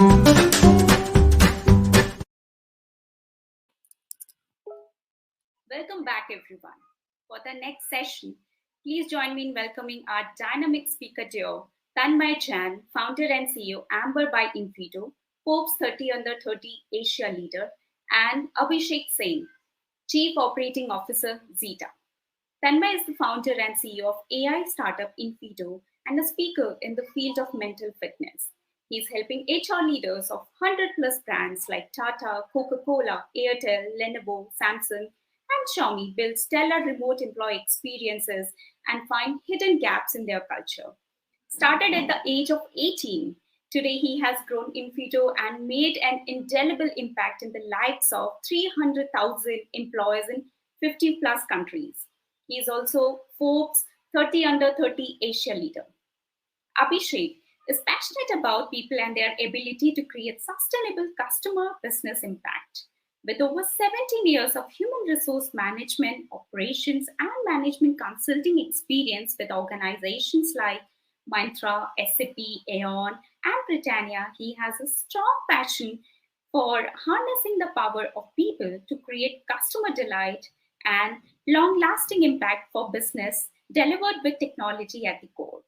Welcome back, everyone. For the next session, please join me in welcoming our dynamic speaker duo, Tanmay Jan, founder and CEO, Amber by inFeedo, Forbes 30 Under 30 Asia leader, and Abhishek Singh, Chief Operating Officer, Zeta. Tanmay is the founder and CEO of AI startup inFeedo and a speaker in the field of mental fitness. He's helping HR leaders of 100 plus brands like Tata, Coca-Cola, Airtel, Lenovo, Samsung, and Xiaomi build stellar remote employee experiences and find hidden gaps in their culture. Started at the age of 18, today he has grown inFeedo and made an indelible impact in the lives of 300,000 employees in 50 plus countries. He is also Forbes 30 Under 30 Asia leader. Abhishek is passionate about people and their ability to create sustainable customer business impact. With over 17 years of human resource management, operations, and management consulting experience with organizations like Myntra, SAP, Aon, and Britannia, he has a strong passion for harnessing the power of people to create customer delight and long lasting impact for business delivered with technology at the core.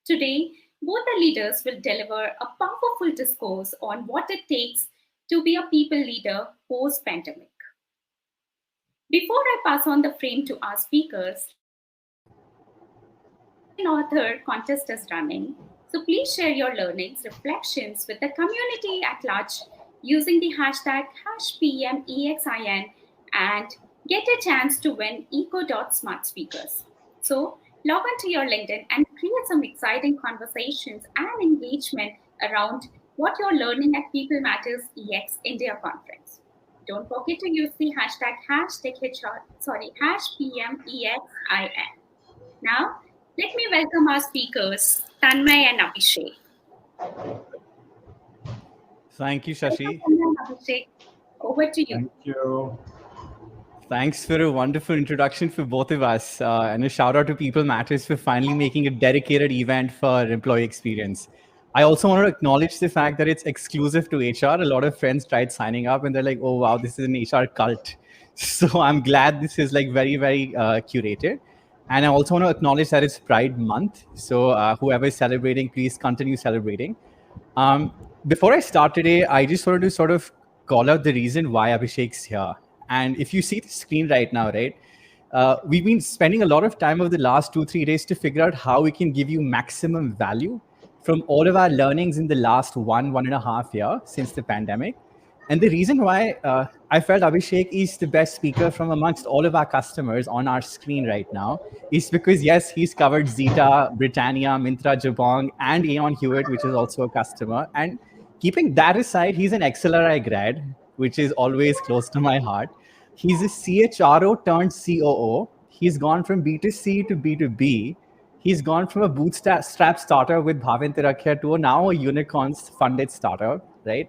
Today, both the leaders will deliver a powerful discourse on what it takes to be a people leader post pandemic. Before I pass on the frame to our speakers, an author contest is running. So please share your learnings, reflections with the community at large using the hashtag #PMEXIN and get a chance to win eco.smartspeakers. So log on to your LinkedIn and create some exciting conversations and engagement around what you're learning at People Matters EX India conference. Don't forget to use the hashtag #PMEXIN. Now, let me welcome our speakers, Tanmay and Abhishek. Thank you, Shashi. Abhishek, over to you. Thank you. Thanks for a wonderful introduction for both of us. And a shout out to People Matters for finally making a dedicated event for employee experience. I also want to acknowledge the fact that it's exclusive to HR. A lot of friends tried signing up and they're like, oh, wow, this is an HR cult. So I'm glad this is like very, very curated. And I also want to acknowledge that it's Pride Month. So whoever is celebrating, please continue celebrating. Before I start today, I just wanted to sort of call out the reason why Abhishek's here. And if you see the screen right now, right, we've been spending a lot of time over the last 2-3 days to figure out how we can give you maximum value from all of our learnings in the last 1.5 years since the pandemic. And the reason why I felt Abhishek is the best speaker from amongst all of our customers on our screen right now is because, yes, he's covered Zeta, Britannia, Myntra, Jabong, and Aon Hewitt, which is also a customer. And keeping that aside, he's an XLRI grad, which is always close to my heart. He's a CHRO turned COO. He's gone from B2C to B2B. He's gone from a bootstrap starter with Bhavin Tirakhya to now a unicorns funded startup, right?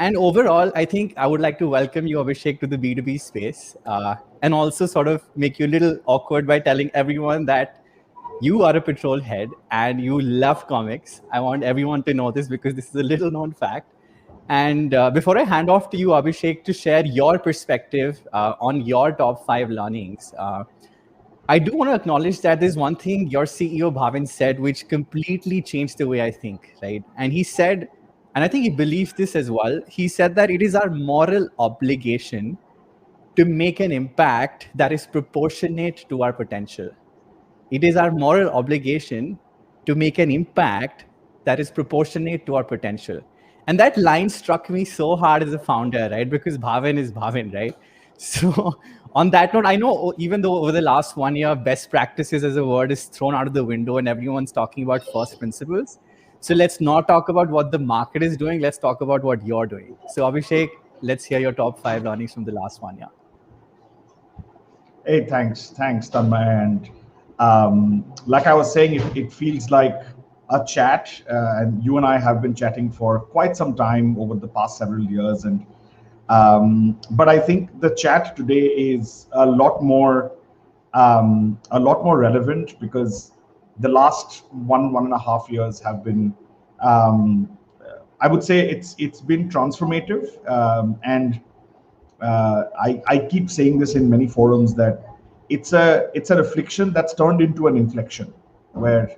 And overall, I think I would like to welcome you, Abhishek, to the B2B space and also sort of make you a little awkward by telling everyone that you are a patrol head and you love comics. I want everyone to know this because this is a little known fact. And before I hand off to you, Abhishek, to share your perspective on your top 5 learnings, I do want to acknowledge that there's one thing your CEO Bhavin said which completely changed the way I think, right? And he said, and I think he believes this as well, he said that it is our moral obligation to make an impact that is proportionate to our potential. It is our moral obligation to make an impact that is proportionate to our potential. And that line struck me so hard as a founder, right? Because Bhavin is Bhavin, right? So on that note, I know even though over the last 1 year, best practices as a word is thrown out of the window and everyone's talking about first principles. So let's not talk about what the market is doing. Let's talk about what you're doing. So Abhishek, let's hear your top 5 learnings from the last 1 year. Hey, thanks, Tanmay. And like I was saying, it feels like a chat, and you and I have been chatting for quite some time over the past several years. And but I think the chat today is a lot more relevant because the last 1.5 years have been I would say it's been transformative, and I keep saying this in many forums that it's a reflection that's turned into an inflection, where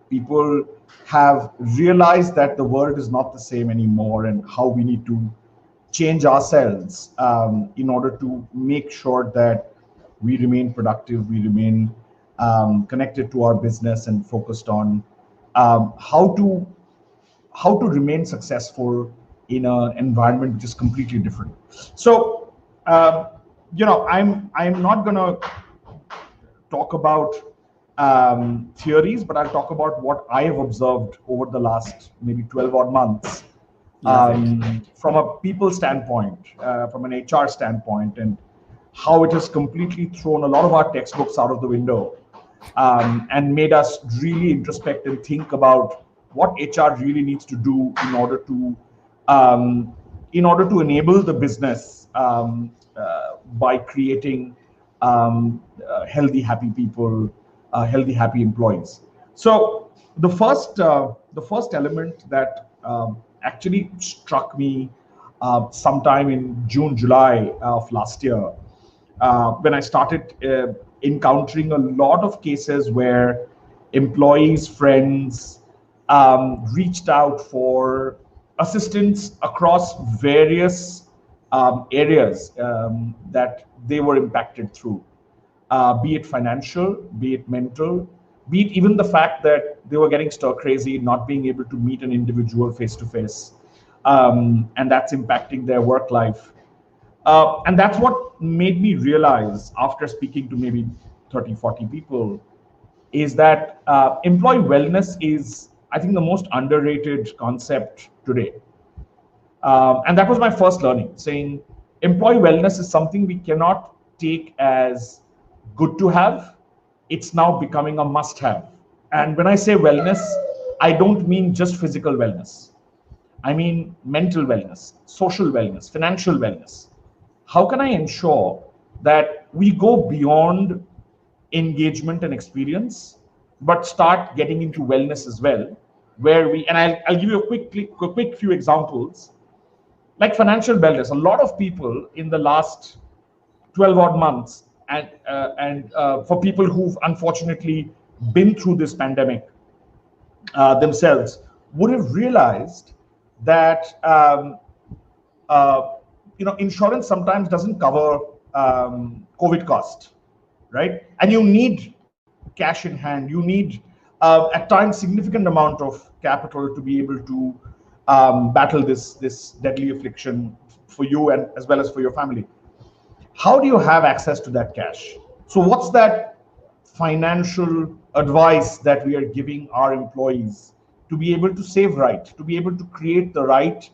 people have realized that the world is not the same anymore, and how we need to change ourselves in order to make sure that we remain productive, we remain connected to our business, and focused on how to remain successful in an environment which is completely different. So, I'm not gonna talk about theories, but I'll talk about what I have observed over the last maybe 12 odd months from a people standpoint, from an HR standpoint, and how it has completely thrown a lot of our textbooks out of the window, and made us really introspect and think about what HR really needs to do in order to enable the business by creating healthy, happy people, healthy, happy employees. So the first element that actually struck me sometime in June, July of last year, when I started encountering a lot of cases where employees, friends reached out for assistance across various areas that they were impacted through, be it financial, be it mental, be it even the fact that they were getting stir crazy, not being able to meet an individual face to face, and that's impacting their work life. And that's what made me realize, after speaking to maybe 30, 40 people, is that employee wellness is, I think, the most underrated concept today. And that was my first learning, saying employee wellness is something we cannot take as good to have. It's now becoming a must have. And when I say wellness, I don't mean just physical wellness. I mean mental wellness, social wellness, financial wellness. How can I ensure that we go beyond engagement and experience, but start getting into wellness as well, where I'll give you a quick few examples. Like financial wellness, a lot of people in the last 12 odd months, and for people who've unfortunately been through this pandemic themselves, would have realized that insurance sometimes doesn't cover COVID cost, right? And you need cash in hand. You need at times significant amount of capital to be able to battle this deadly affliction for you and as well as for your family. How do you have access to that cash? So what's that financial advice that we are giving our employees to be able to save right, to be able to create the right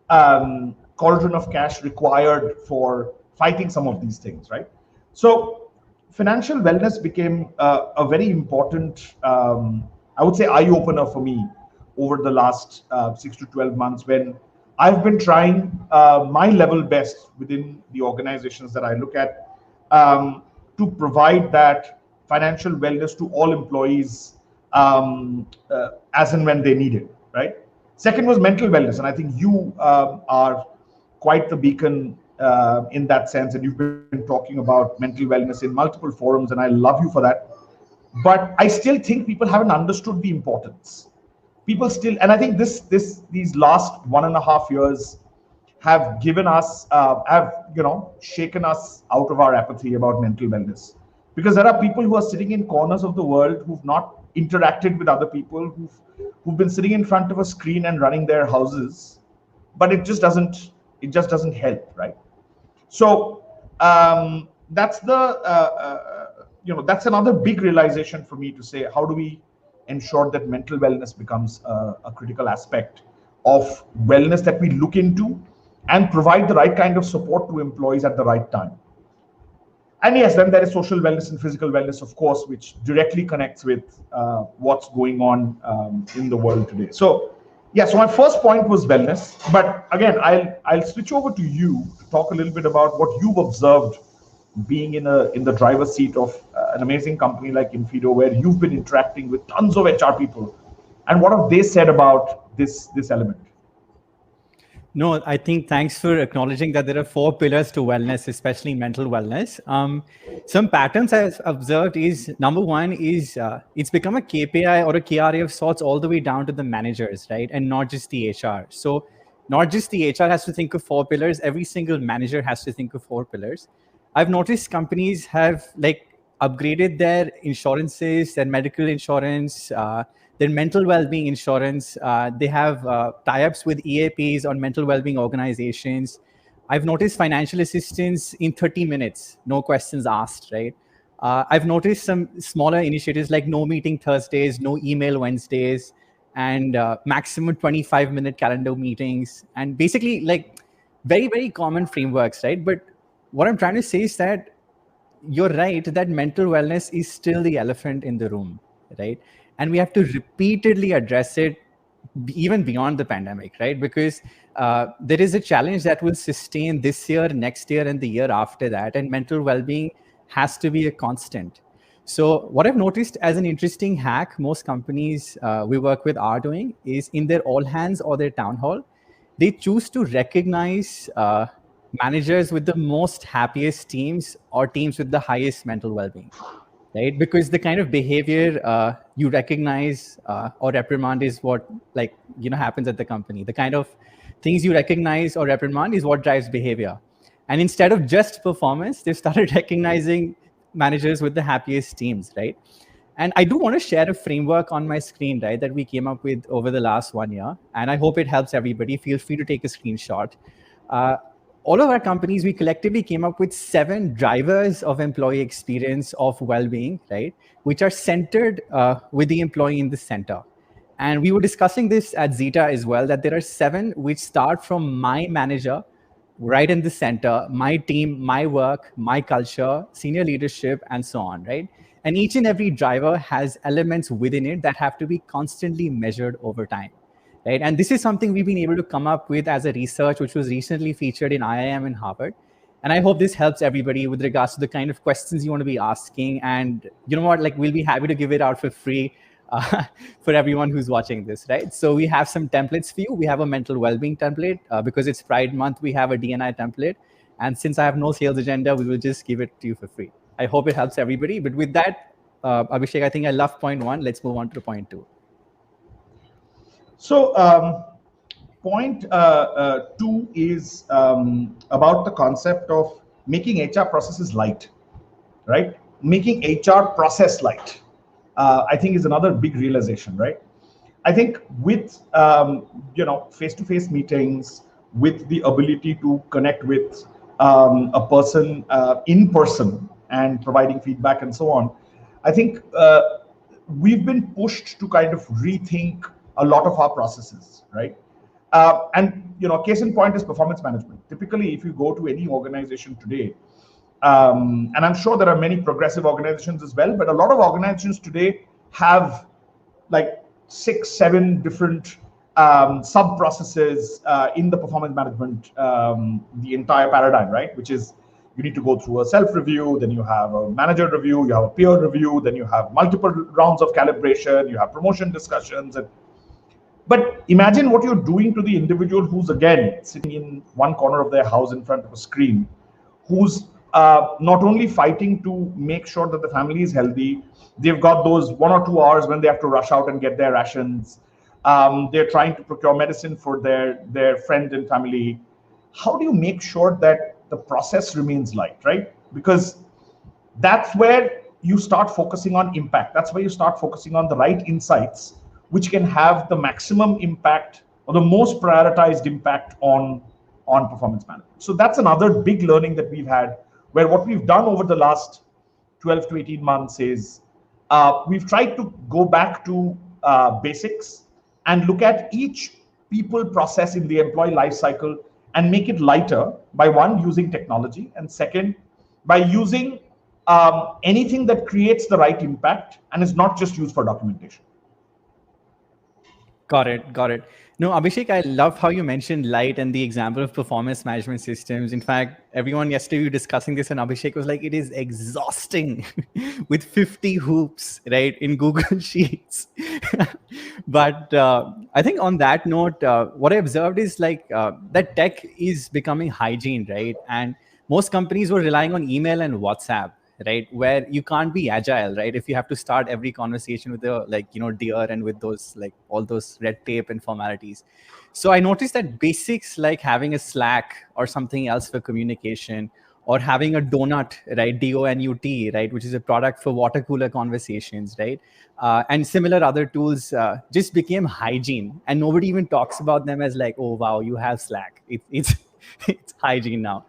cauldron of cash required for fighting some of these things, right? So financial wellness became a very important, I would say, eye-opener for me over the last 6 to 12 months, when I've been trying my level best within the organizations that I look at to provide that financial wellness to all employees as and when they need it, right? Second was mental wellness, and I think you are quite the beacon in that sense, and you've been talking about mental wellness in multiple forums, and I love you for that. But I still think people haven't understood the importance. People still, and I think these last 1.5 years have given us, shaken us out of our apathy about mental wellness, because there are people who are sitting in corners of the world who've not interacted with other people, who've been sitting in front of a screen and running their houses, but it just doesn't help, right? So that's that's another big realization for me, to say, how do we ensure that mental wellness becomes a critical aspect of wellness that we look into and provide the right kind of support to employees at the right time. And yes, then there is social wellness and physical wellness, of course, which directly connects with what's going on in the world today. So yeah, so my first point was wellness, but again, I'll switch over to you to talk a little bit about what you've observed being in the driver's seat of an amazing company like inFeedo, where you've been interacting with tons of HR people, and what have they said about this element? No, I think thanks for acknowledging that there are 4 pillars to wellness, especially mental wellness. Some patterns I've observed is number one is it's become a KPI or a KRA of sorts all the way down to the managers, right? And not just the HR. So not just the HR has to think of 4 pillars, every single manager has to think of 4 pillars. I've noticed companies have like upgraded their insurances, their medical insurance, their mental well-being insurance. They have tie-ups with EAPs on mental well-being organizations. I've noticed financial assistance in 30 minutes, no questions asked, right? I've noticed some smaller initiatives like no meeting Thursdays, no email Wednesdays, and maximum 25-minute calendar meetings, and basically like very, very common frameworks, right? But what I'm trying to say is that you're right that mental wellness is still the elephant in the room, right? And we have to repeatedly address it even beyond the pandemic, right? Because there is a challenge that will sustain this year, next year, and the year after that. And mental well-being has to be a constant. So what I've noticed as an interesting hack most companies we work with are doing is in their all hands or their town hall, they choose to recognize managers with the most happiest teams or teams with the highest mental well-being, right? Because the kind of behavior you recognize or reprimand is what happens at the company. The kind of things you recognize or reprimand is what drives behavior. And instead of just performance, they've started recognizing managers with the happiest teams, right? And I do want to share a framework on my screen, right, that we came up with over the last 1 year. And I hope it helps everybody. Feel free to take a screenshot. All of our companies, we collectively came up with 7 drivers of employee experience of well-being, right, which are centered with the employee in the center. And we were discussing this at Zeta as well, that there are 7 which start from my manager, right in the center, my team, my work, my culture, senior leadership, and so on, right? And each and every driver has elements within it that have to be constantly measured over time. Right? And this is something we've been able to come up with as a research, which was recently featured in IIM and Harvard. And I hope this helps everybody with regards to the kind of questions you want to be asking. And you know what, like we'll be happy to give it out for free for everyone who's watching this, right? So we have some templates for you. We have a mental well-being template. Because it's Pride Month, we have a D&I template. And since I have no sales agenda, we will just give it to you for free. I hope it helps everybody. But with that, Abhishek, I think I love point 1. Let's move on to point 2. So point 2 is about the concept of making HR processes light, right? Making HR process light, I think is another big realization, right? I think with face-to-face meetings, with the ability to connect with a person in person and providing feedback and so on, I think we've been pushed to kind of rethink a lot of our processes, right? And case in point is performance management. Typically, if you go to any organization today, and I'm sure there are many progressive organizations as well, but a lot of organizations today have like 6, 7 different sub processes in the performance management, the entire paradigm, right? Which is you need to go through a self-review, then you have a manager review, you have a peer review, then you have multiple rounds of calibration, you have promotion discussions. But imagine what you're doing to the individual who's again sitting in one corner of their house in front of a screen, who's not only fighting to make sure that the family is healthy, they've got those 1 or 2 hours when they have to rush out and get their rations. They're trying to procure medicine for their friend and family. How do you make sure that the process remains light, right? Because that's where you start focusing on impact. That's where you start focusing on the right insights, which can have the maximum impact or the most prioritized impact on performance management. So that's another big learning that we've had, where what we've done over the last 12 to 18 months is we've tried to go back to basics and look at each people process in the employee life cycle and make it lighter by one, using technology, and second, by using anything that creates the right impact and is not just used for documentation. Got it. Got it. No, Abhishek, I love how you mentioned light and the example of performance management systems. In fact, everyone yesterday we were discussing this, and Abhishek was like, it is exhausting with 50 hoops, right, in Google Sheets. But I think on that note, what I observed is like that tech is becoming hygiene, right? And most companies were relying on email and WhatsApp, right, where you can't be agile, right, if you have to start every conversation with a like dear and with those like all those red tape and formalities. So I noticed that basics like having a Slack or something else for communication, or having a donut, right, DONUT, right, which is a product for water cooler conversations, right, and similar other tools just became hygiene, and nobody even talks about them as like, oh wow, you have Slack. It's it's hygiene now.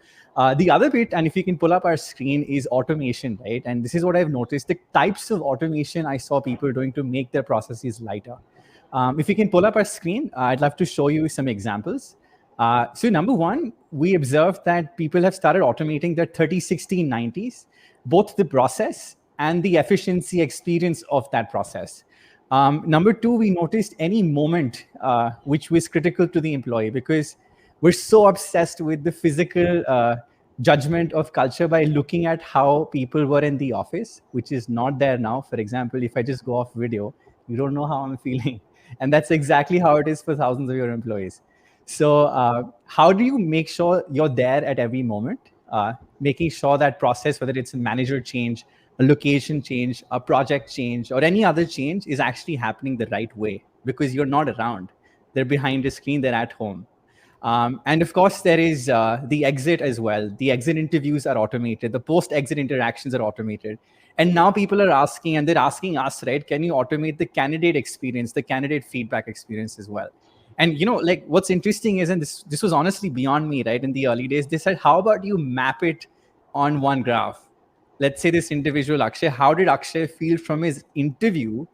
The other bit, and if you can pull up our screen, is automation, right? And this is what I've noticed: the types of automation I saw people doing to make their processes lighter. If you can pull up our screen, I'd love to show you some examples. So number one, we observed that people have started automating their 30-60-90s, both the process and the efficiency experience of that process. Number two, we noticed any moment which was critical to the employee, because we're so obsessed with the physical judgment of culture by looking at how people were in the office, which is not there now. For example, if I just go off video, you don't know how I'm feeling. And that's exactly how it is for thousands of your employees. So how do you make sure you're there at every moment, making sure that process, whether it's a manager change, a location change, a project change, or any other change, is actually happening the right way, because you're not around. They're behind the screen, they're at home. And of course, there is the exit as well. The exit interviews are automated. The post-exit interactions are automated. And now people are asking, and they're asking us, right, can you automate the candidate experience, the candidate feedback experience as well? And, like what's interesting is, and this was honestly beyond me, right, in the early days, they said, how about you map it on one graph? Let's say this individual, Akshay, how did Akshay feel from his interview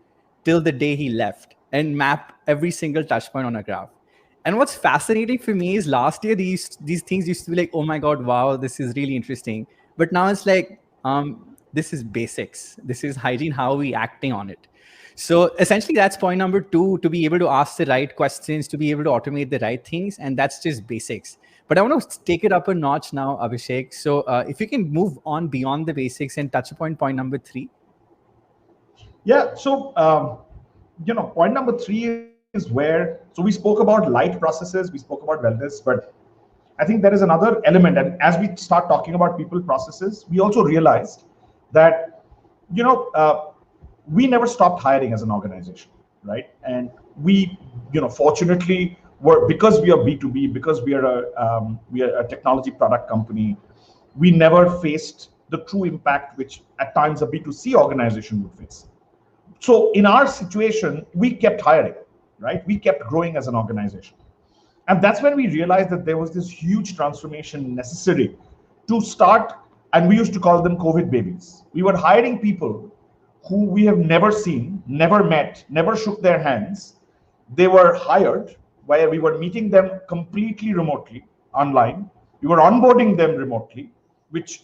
till the day he left, and map every single touch point on a graph? And what's fascinating for me is last year, these things used to be like, oh my God, wow, this is really interesting. But now it's like, this is basics. This is hygiene, how are we acting on it? So essentially, that's point number two, to be able to ask the right questions, to be able to automate the right things. And that's just basics. But I want to take it up a notch now, Abhishek. So if you can move on beyond the basics and touch upon point number three. Yeah. So, point number three is where, so we spoke about light processes, we spoke about wellness, but I think there is another element. And as we start talking about people processes, we also realized that, we never stopped hiring as an organization, right? And we, fortunately were, because we are B2B, because we are a technology product company, we never faced the true impact which at times a B2C organization would face. So in our situation, we kept hiring, right? We kept growing as an organization. And that's when we realized that there was this huge transformation necessary to start, and we used to call them COVID babies. We were hiring people who we have never seen, never met, never shook their hands. They were hired where we were meeting them completely remotely, online. We were onboarding them remotely, which,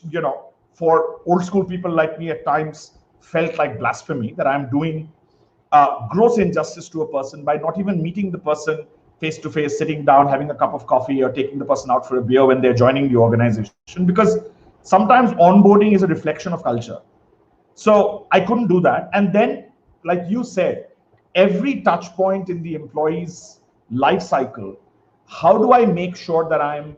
for old school people like me at times felt like blasphemy, that I'm doing gross injustice to a person by not even meeting the person face to face, sitting down, having a cup of coffee, or taking the person out for a beer when they're joining the organization, because sometimes onboarding is a reflection of culture. So I couldn't do that. And then, like you said, every touch point in the employee's life cycle, how do I make sure that I'm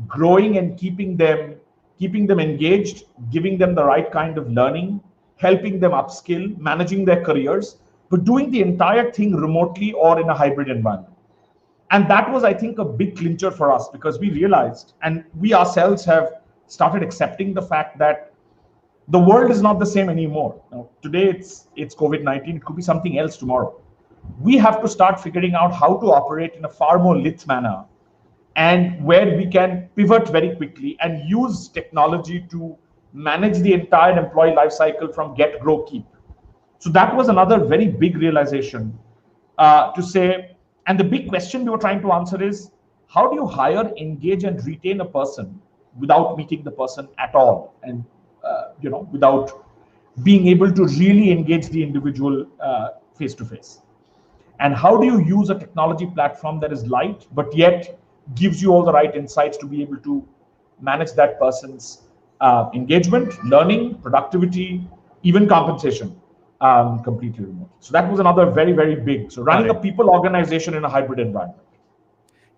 growing and keeping them engaged, giving them the right kind of learning, helping them upskill, managing their careers, but doing the entire thing remotely or in a hybrid environment. And that was, I think, a big clincher for us, because we realized, and we ourselves have started accepting the fact that the world is not the same anymore. Now, today it's COVID-19, it could be something else tomorrow. We have to start figuring out how to operate in a far more lit manner, and where we can pivot very quickly and use technology to manage the entire employee life cycle from get, grow, keep. So that was another very big realization to say, and the big question we were trying to answer is, how do you hire, engage, and retain a person without meeting the person at all, and without being able to really engage the individual face to face? And how do you use a technology platform that is light, but yet gives you all the right insights to be able to manage that person's engagement, learning, productivity, even compensation, completely remote. So that was another very, very big. So running a people organization in a hybrid environment.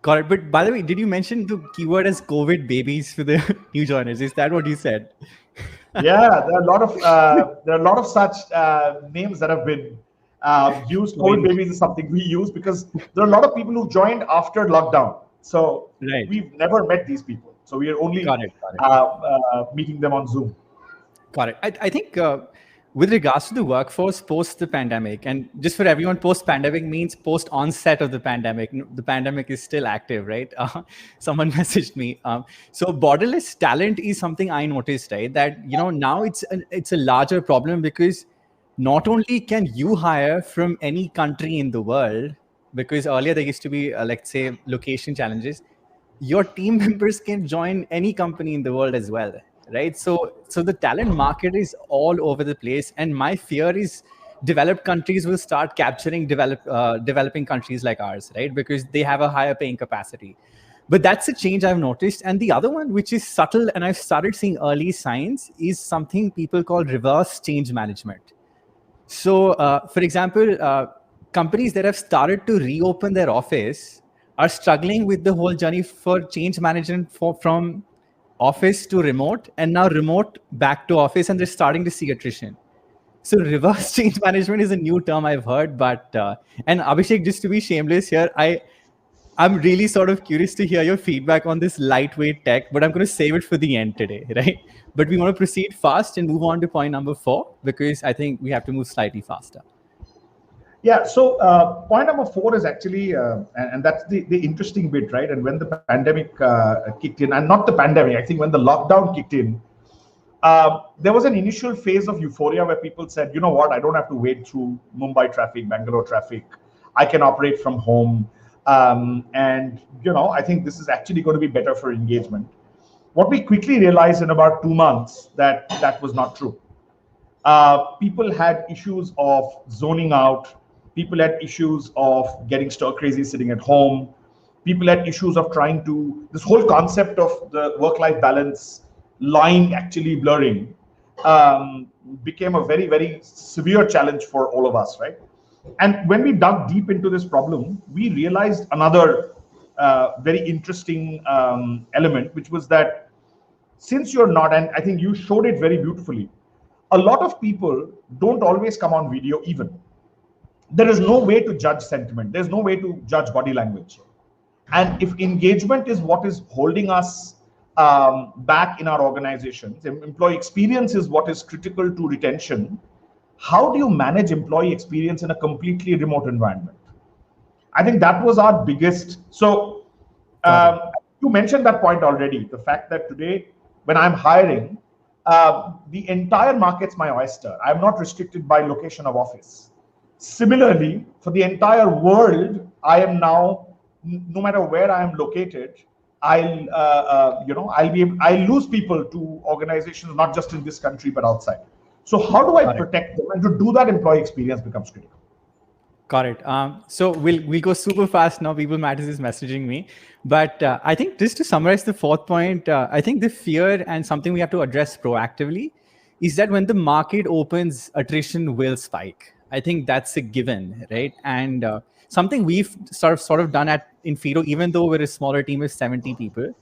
Got it. But by the way, did you mention the keyword as COVID babies for the new joiners? Is that what you said? Yeah, there are a lot of such names that have been used. COVID babies is something we use because there are a lot of people who joined after lockdown. So we've never met these people. So we are only meeting them on Zoom. Got it. I think with regards to the workforce post the pandemic, and just for everyone, post pandemic means post onset of the pandemic. The pandemic is still active, right? Someone messaged me. So borderless talent is something I noticed, right? That now it's a larger problem because not only can you hire from any country in the world, because earlier there used to be let's say location challenges, your team members can join any company in the world as well, right? So the talent market is all over the place, and my fear is developed countries will start capturing developing countries like ours, right? Because they have a higher paying capacity. But that's a change I've noticed. And the other one, which is subtle and I've started seeing early signs, is something people call reverse change management. So for example, companies that have started to reopen their office are struggling with the whole journey for change management from office to remote, and now remote back to office, and they're starting to see attrition. So reverse change management is a new term I've heard, but and Abhishek, just to be shameless here, I'm really sort of curious to hear your feedback on this lightweight tech, but I'm going to save it for the end today, right? But we want to proceed fast and move on to point number 4, because I think we have to move slightly faster. Yeah, so point number 4 is actually, and that's the interesting bit, right? And when the pandemic kicked in, and not the pandemic, I think when the lockdown kicked in, there was an initial phase of euphoria where people said, you know what, I don't have to wait through Mumbai traffic, Bangalore traffic. I can operate from home. And, I think this is actually going to be better for engagement. What we quickly realized in about 2 months that was not true. People had issues of zoning out. People had issues of getting stir crazy sitting at home. People had issues of this whole concept of the work-life balance line actually blurring became a very, very severe challenge for all of us, right? And when we dug deep into this problem, we realized another very interesting element, which was that since you're not, and I think you showed it very beautifully, a lot of people don't always come on video even. There is no way to judge sentiment. There's no way to judge body language. And if engagement is what is holding us back in our organizations, employee experience is what is critical to retention, how do you manage employee experience in a completely remote environment? I think that was our biggest. So you mentioned that point already, the fact that today when I'm hiring, the entire market's my oyster. I'm not restricted by location of office. Similarly, for the entire world, I am now, no matter where I am located, I'll lose people to organizations not just in this country but outside. So how do I protect them? And to do that, employee experience becomes critical. Got it. So we'll go super fast now. People Matters is messaging me, but I think just to summarize the 4th point, I think the fear and something we have to address proactively is that when the market opens, attrition will spike. I think that's a given, right? And something we've sort of done at inFeedo, even though we're a smaller team of 70 people.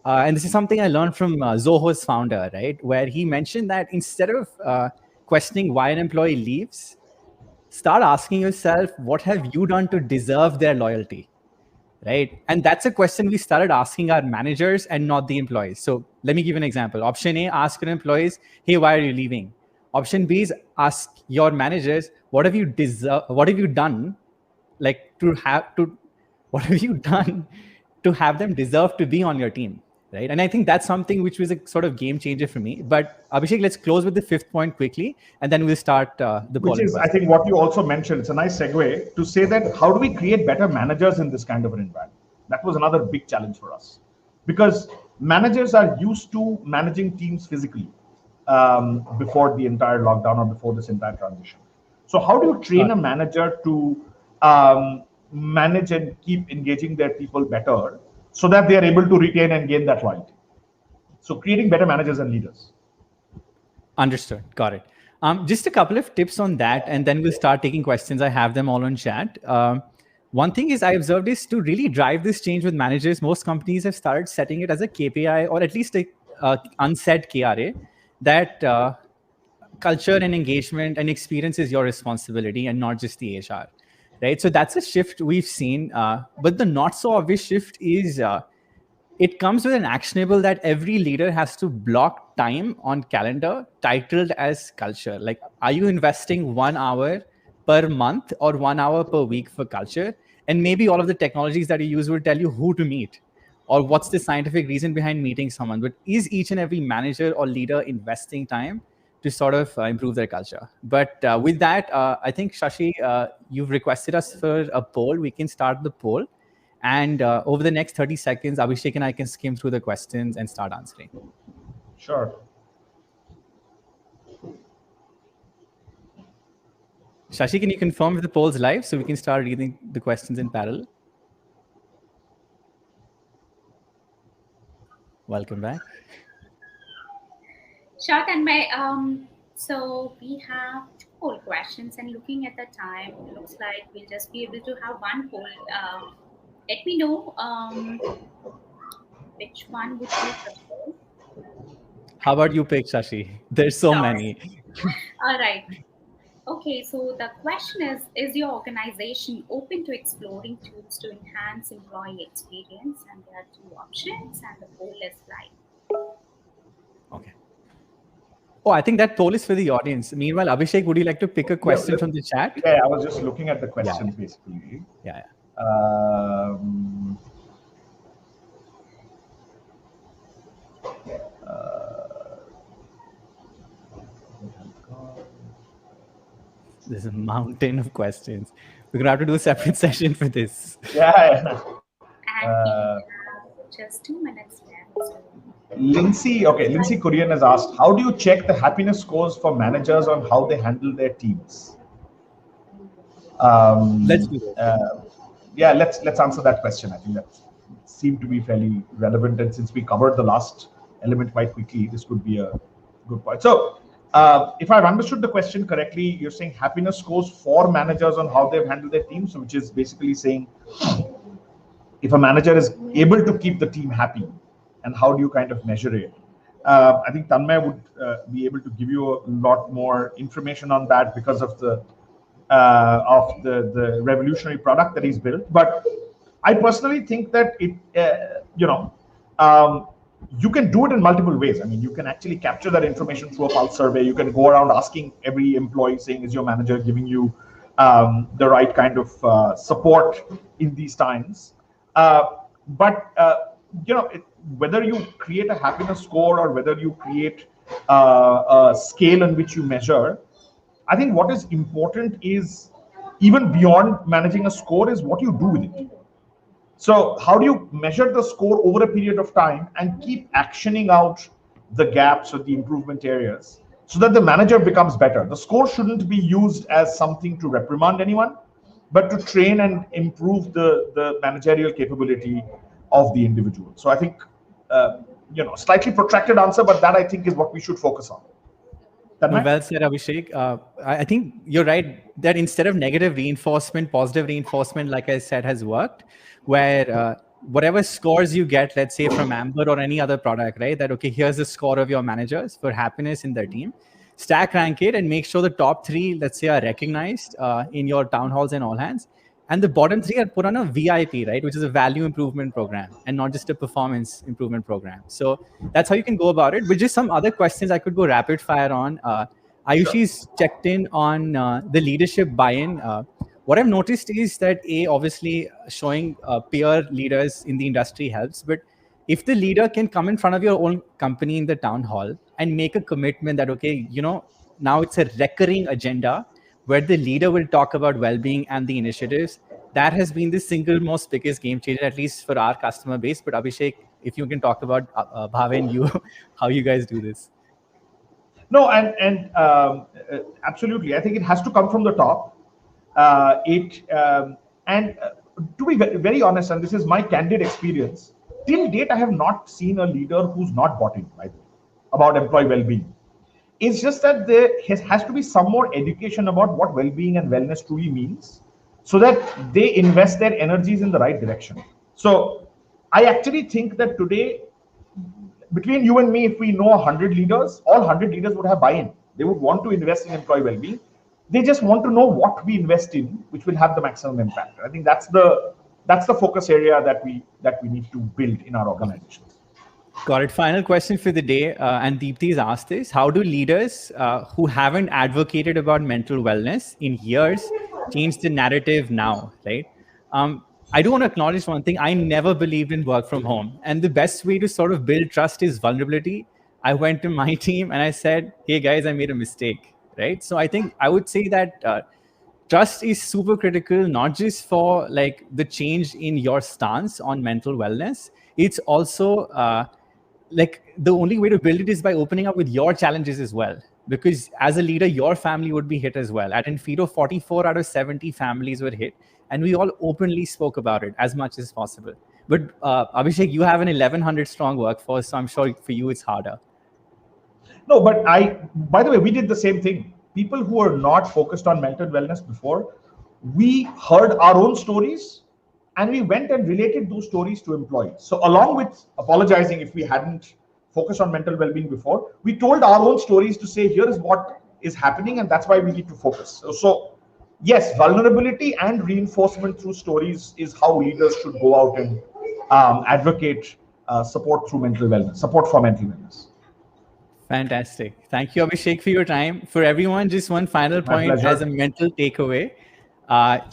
And this is something I learned from Zoho's founder, right? Where he mentioned that instead of questioning why an employee leaves, start asking yourself, what have you done to deserve their loyalty, right? And that's a question we started asking our managers and not the employees. So let me give an example. Option A, ask your employees, hey, why are you leaving? Option B is ask your managers, what have you done to have them deserve to be on your team, right? And I think that's something which was a sort of game changer for me. But Abhishek, let's close with the 5th point quickly, and then we'll start the which is, I think, what you also mentioned. It's a nice segue to say that how do we create better managers in this kind of an environment? That was another big challenge for us, because managers are used to managing teams physically before the entire lockdown or before this entire transition. So how do you train a manager to manage and keep engaging their people better so that they are able to retain and gain that loyalty. So creating better managers and leaders. Understood. Got it. Just a couple of tips on that, and then we'll start taking questions. I have them all on chat. One thing is I observed is to really drive this change with managers, most companies have started setting it as a KPI or at least a unset KRA that culture and engagement and experience is your responsibility and not just the HR, right? So that's a shift we've seen. But the not so obvious shift is it comes with an actionable that every leader has to block time on calendar titled as culture. Like, are you investing 1 hour per month or 1 hour per week for culture? And maybe all of the technologies that you use will tell you who to meet or what's the scientific reason behind meeting someone. But is each and every manager or leader investing time to sort of improve their culture? But with that, I think, Shashi, you've requested us for a poll. We can start the poll. And over the next 30 seconds, Abhishek and I can skim through the questions and start answering. Sure. Shashi, can you confirm if the poll's live so we can start reading the questions in parallel? Welcome back. Sure, Tanmay. So we have 2 poll questions, and looking at the time, it looks like we'll just be able to have 1 poll. Let me know which one would you prefer. How about you pick, Shashi? There's so many. All right. Okay, so the question is your organization open to exploring tools to enhance employee experience? And there are 2 options, and the poll is live. Okay. Oh, I think that poll is for the audience. Meanwhile, Abhishek, would you like to pick a question from the chat? Yeah, I was just looking at the questions basically. Yeah. There's a mountain of questions. We're gonna have to do a separate session for this. Yeah. And we have just 2 minutes left. So. Lindsay Korean has asked, how do you check the happiness scores for managers on how they handle their teams? Let's do this. Let's answer that question. I think that seemed to be fairly relevant, and since we covered the last element quite quickly, this could be a good point. So, if I've understood the question correctly, you're saying happiness scores for managers on how they've handled their teams, which is basically saying if a manager is able to keep the team happy, and how do you kind of measure it? I think Tanmay would be able to give you a lot more information on that because of the revolutionary product that he's built. But I personally think that it, you can do it in multiple ways. I mean, you can actually capture that information through a pulse survey. You can go around asking every employee, saying, is your manager giving you the right kind of support in these times? Whether you create a happiness score or whether you create a scale in which you measure, I think what is important is, even beyond managing a score, is what you do with it. So how do you measure the score over a period of time and keep actioning out the gaps or the improvement areas so that the manager becomes better? The score shouldn't be used as something to reprimand anyone, but to train and improve the managerial capability of the individual. So I think, slightly protracted answer, but that I think is what we should focus on. Well said, Abhishek. I think you're right that instead of negative reinforcement, positive reinforcement, like I said, has worked, where whatever scores you get, let's say from Amber or any other product, right? That, okay, here's the score of your managers for happiness in their team. Stack rank it and make sure the top 3, let's say, are recognized in your town halls and all hands. And the bottom 3 are put on a VIP, right? Which is a value improvement program and not just a performance improvement program. So that's how you can go about it. But just some other questions I could go rapid fire on. Ayushi's checked in on the leadership buy-in. What I've noticed is that obviously showing peer leaders in the industry helps. But if the leader can come in front of your own company in the town hall and make a commitment that, okay, now it's a recurring agenda where the leader will talk about well-being and the initiatives, that has been the single most biggest game changer, at least for our customer base. But Abhishek, if you can talk about Bhaven, how you guys do this. No, and absolutely. I think it has to come from the top. To be very honest, and this is my candid experience, till date I have not seen a leader who's not bought in, by the way, about employee well-being. It's just that there has to be some more education about what well-being and wellness truly means, so that they invest their energies in the right direction. So I actually think that today, between you and me, if we know 100 leaders, all 100 leaders would have buy-in. They would want to invest in employee well-being. They just want to know what we invest in, which will have the maximum impact. I think that's the focus area that we need to build in our organizations. Got it. Final question for the day, and Deepti's asked this: how do leaders who haven't advocated about mental wellness in years change the narrative now, right? I do want to acknowledge one thing. I never believed in work from home. And the best way to sort of build trust is vulnerability. I went to my team and I said, hey guys, I made a mistake, right? So I think I would say that trust is super critical, not just for like the change in your stance on mental wellness. It's also like the only way to build it is by opening up with your challenges as well. Because as a leader, your family would be hit as well. At inFeedo, 44 out of 70 families were hit. And we all openly spoke about it as much as possible. But Abhishek, you have an 1,100 strong workforce, so I'm sure for you it's harder. No, but by the way, we did the same thing. People who are not focused on mental wellness before, we heard our own stories and we went and related those stories to employees. So along with apologizing if we hadn't focused on mental well-being before, we told our own stories to say, here is what is happening and that's why we need to focus. So yes, vulnerability and reinforcement through stories is how leaders should go out and advocate support through mental wellness, support for mental wellness. Fantastic. Thank you, Abhishek, for your time. For everyone, just one final point as a mental takeaway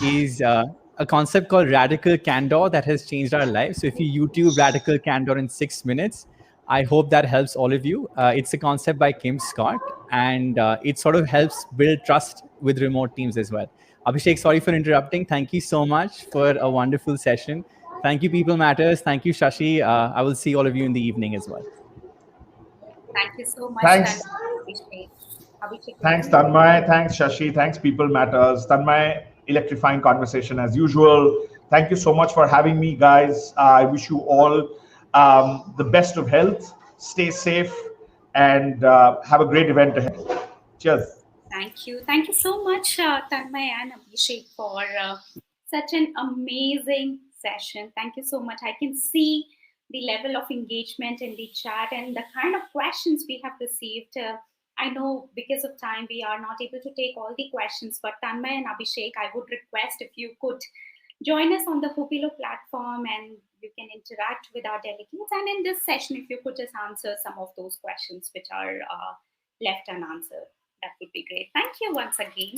is a concept called radical candor that has changed our lives. So if you YouTube radical candor in 6 minutes, I hope that helps all of you. It's a concept by Kim Scott, and it sort of helps build trust with remote teams as well. Abhishek, sorry for interrupting. Thank you so much for a wonderful session. Thank you, People Matters. Thank you, Shashi. I will see all of you in the evening as well. Thank you so much, Thanks. Abhishek. Thanks, Tanmay. Thanks, Shashi. Thanks, People Matters. Tanmay, electrifying conversation as usual. Thank you so much for having me, guys. I wish you all the best of health. Stay safe and have a great event ahead. Cheers. Thank you. Thank you so much, Tanmay and Abhishek, for such an amazing session. Thank you so much. I can see the level of engagement in the chat and the kind of questions we have received. I know because of time we are not able to take all the questions, but Tanmay and Abhishek, I would request if you could join us on the Hopilo platform and you can interact with our delegates. And in this session, if you could just answer some of those questions which are left unanswered, that would be great. Thank you once again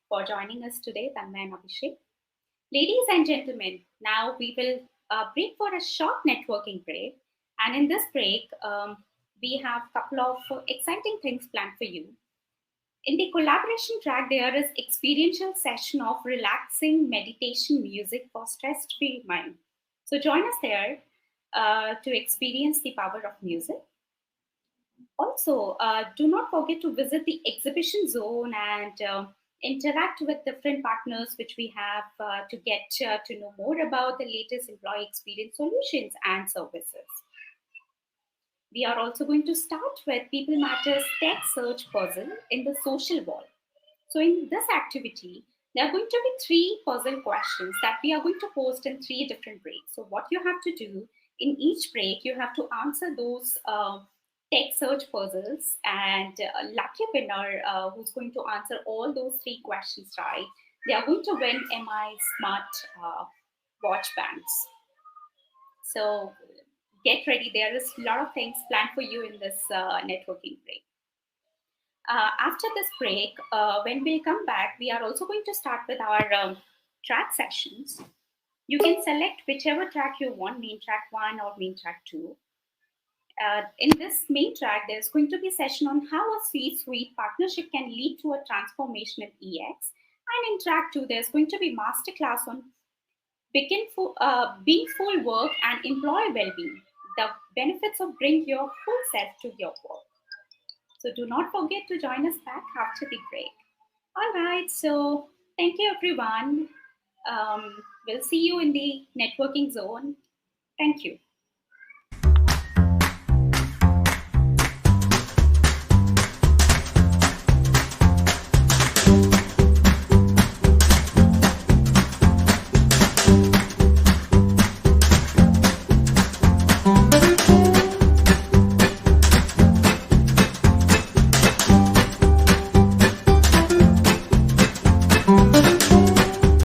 for joining us today, Tanmay and Abhishek. Ladies and gentlemen, now we will break for a short networking break. And in this break, we have a couple of exciting things planned for you. In the collaboration track, there is experiential session of relaxing meditation music for stress-free mind. So join us there to experience the power of music. Also, do not forget to visit the exhibition zone and interact with different partners which we have to get to know more about the latest employee experience solutions and services. We are also going to start with People Matters Tech Search Puzzle in the social wall. So in this activity, there are going to be 3 puzzle questions that we are going to post in 3 different breaks. So what you have to do in each break, you have to answer those tech search puzzles, and lucky winner who's going to answer all those 3 questions right, they are going to win MI Smart watch bands. So get ready. There is a lot of things planned for you in this networking break. After this break, when we come back, we are also going to start with our track sessions. You can select whichever track you want, main track 1 or main track 2. In this main track, there's going to be a session on how a C-suite partnership can lead to a transformation in EX. And in track 2, there's going to be masterclass on being full work and employee well-being, the benefits of bring your full self to your work. So do not forget to join us back after the break. All right. So thank you, everyone. We'll see you in the networking zone. Thank you.